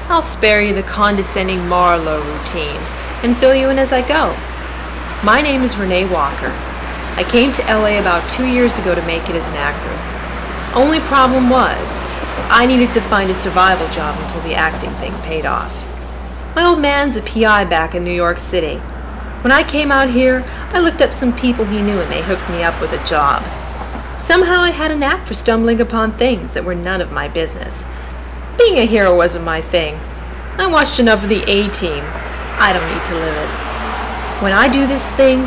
I'll spare you the condescending Marlowe routine and fill you in as I go. My name is Renee Walker. I came to LA about 2 years ago to make it as an actress. Only problem was, I needed to find a survival job until the acting thing paid off. My old man's a PI back in New York City. When I came out here, I looked up some people he knew and they hooked me up with a job. Somehow I had a knack for stumbling upon things that were none of my business. Being a hero wasn't my thing. I watched enough of the A-Team. I don't need to live it. When I do this thing,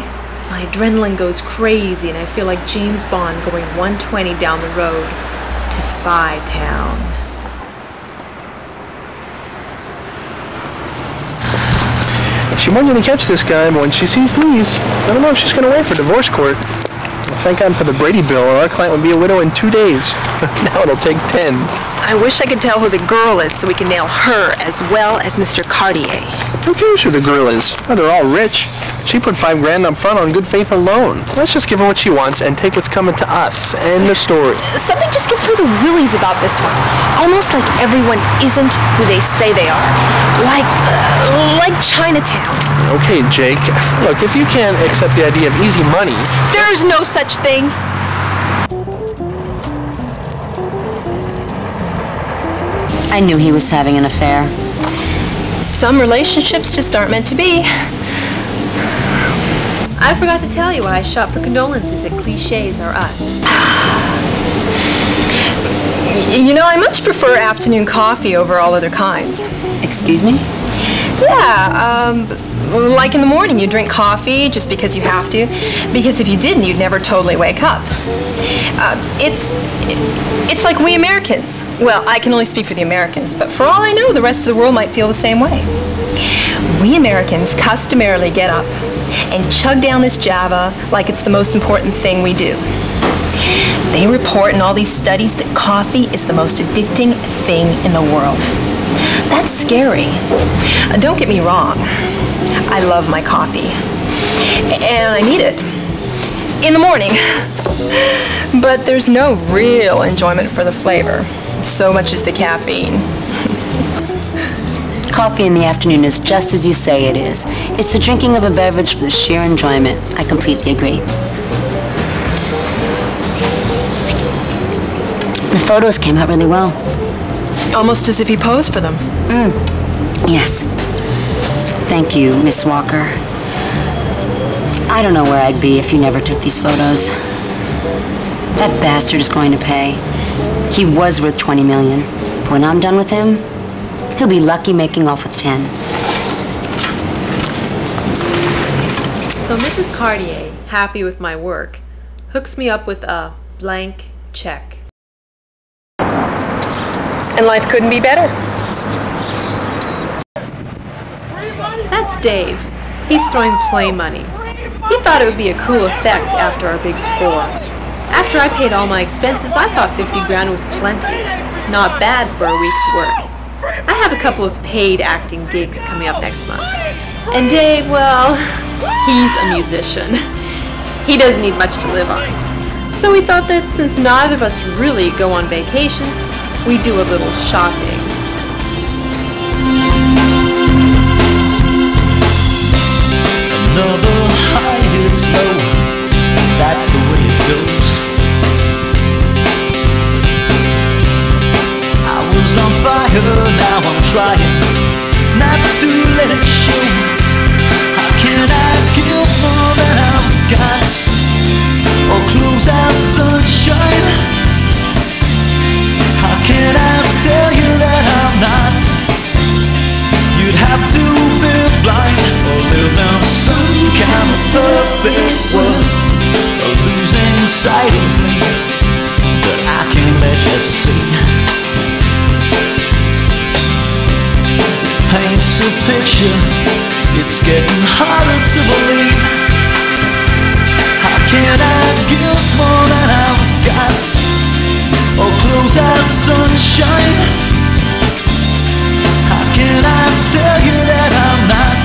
my adrenaline goes crazy and I feel like James Bond going 120 down the road to Spytown. She wanted to catch this guy, but when she sees these, I don't know if she's going to wait for divorce court. Thank God for the Brady bill, or our client would be a widow in 2 days. Now it'll take 10. I wish I could tell who the girl is so we can nail her as well as Mr. Cartier. Who cares who the girl is? Oh, they're all rich. She put $5 grand up front on good faith alone. Let's just give her what she wants and take what's coming to us. End the story. Something just gives me the willies about this one. Almost like everyone isn't who they say they are. Like Chinatown. Okay, Jake. Look, if you can't accept the idea of easy money... There's no such thing. I knew he was having an affair. Some relationships just aren't meant to be. I forgot to tell you why I shop for condolences at Clichés R Us. You know, I much prefer afternoon coffee over all other kinds. Excuse me? Yeah, like in the morning you drink coffee just because you have to, because if you didn't you'd never totally wake up. It's like we Americans. Well, I can only speak for the Americans, but for all I know the rest of the world might feel the same way. We Americans customarily get up and chug down this Java like it's the most important thing we do. They report in all these studies that coffee is the most addicting thing in the world. That's scary. Don't get me wrong. I love my coffee. And I need it. In the morning. But there's no real enjoyment for the flavor. So much as the caffeine. Coffee in the afternoon is just as you say it is. It's the drinking of a beverage for the sheer enjoyment. I completely agree. The photos came out really well. Almost as if he posed for them. Yes. Thank you, Miss Walker. I don't know where I'd be if you never took these photos. That bastard is going to pay. He was worth 20 million. But when I'm done with him, he'll be lucky making off with 10. So Mrs. Cartier, happy with my work, hooks me up with a blank check. And life couldn't be better. That's Dave. He's throwing play money. He thought it would be a cool effect after our big score. After I paid all my expenses, I thought 50 grand was plenty. Not bad for a week's work. I have a couple of paid acting gigs coming up next month. And Dave, well, he's a musician. He doesn't need much to live on. So we thought that since neither of us really go on vacations, we do a little shopping. Another high hits low, that's the way it goes. I trying not to let it show. How can I give more than I've got, or close out sunshine? How can I tell you that I'm not? You'd have to be blind or live in some kind of perfect world, or losing sight of me that I can't let you see. It paints a picture, it's getting harder to believe. How can I give more than I've got, or close out sunshine? How can I tell you that I'm not?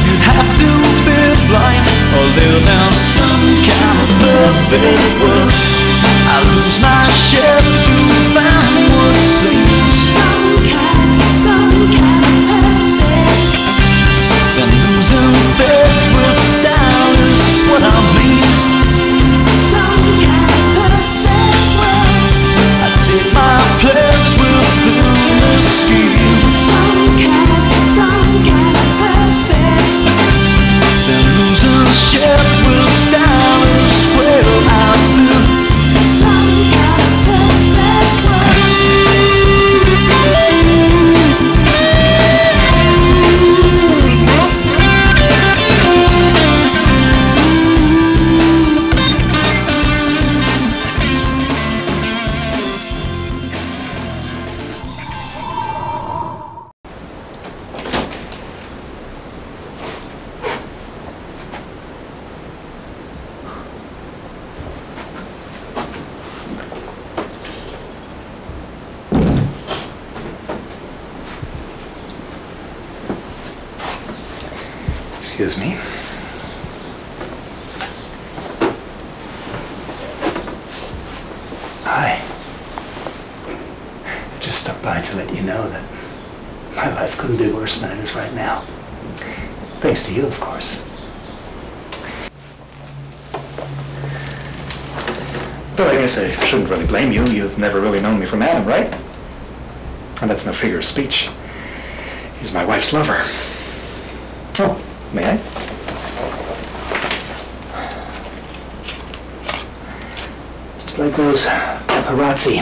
You'd have to be blind or live in some kind of perfect world. I lose my share to find what seems some kind of perfect. Then losing face with style is what I mean. Some kind of perfect world. I take my place within the scheme. Some kind of perfect. Then losing shape with style is where I live. Some kind of perfect world. Excuse me. Hi. I just stopped by to let you know that my life couldn't be worse than it is right now. Thanks to you, of course. But I guess I shouldn't really blame you. You've never really known me from Adam, right? And that's no figure of speech. He's my wife's lover. Oh, may I? Just like those paparazzi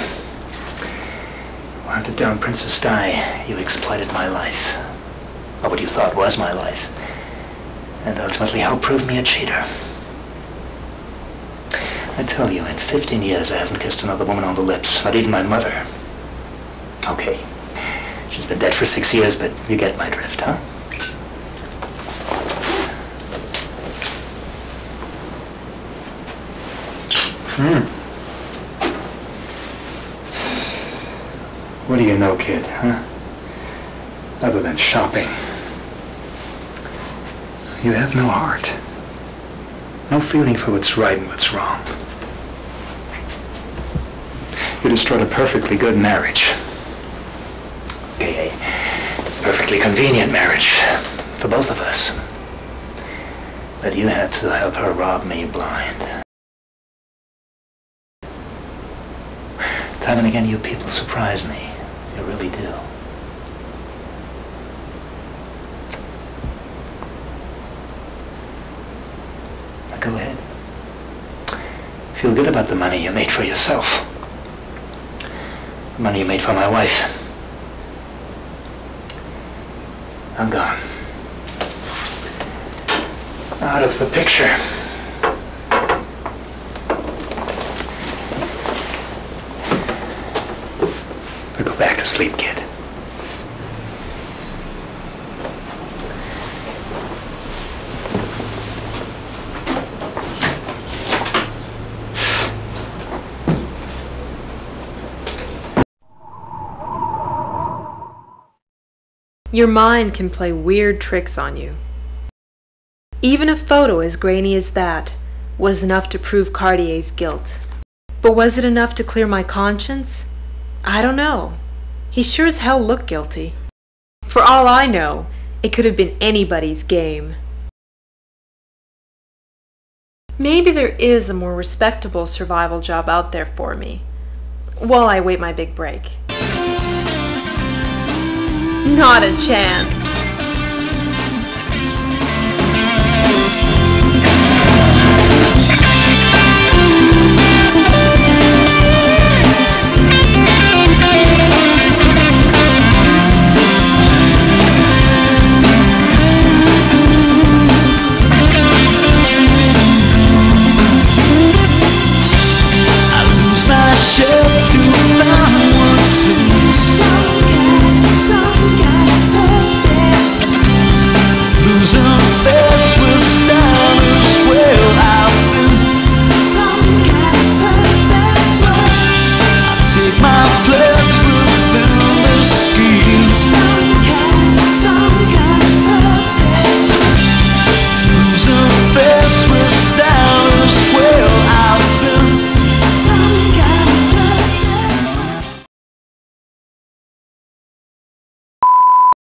who hunted down Princess Di, you exploited my life. Or what you thought was my life. And ultimately helped prove me a cheater. I tell you, in 15 years I haven't kissed another woman on the lips, not even my mother. Okay, she's been dead for 6 years, but you get my drift, huh? What do you know, kid, huh? Other than shopping. You have no heart. No feeling for what's right and what's wrong. You destroyed a perfectly good marriage. Okay, a perfectly convenient marriage for both of us. But you had to help her rob me blind. Time and again, you people surprise me. You really do. Now go ahead. Feel good about the money you made for yourself. The money you made for my wife. I'm gone. Out of the picture. Now go back to sleep, kid. Your mind can play weird tricks on you. Even a photo as grainy as that was enough to prove Cartier's guilt. But was it enough to clear my conscience? I don't know. He sure as hell looked guilty. For all I know, it could have been anybody's game. Maybe there is a more respectable survival job out there for me, while I wait my big break. Not a chance.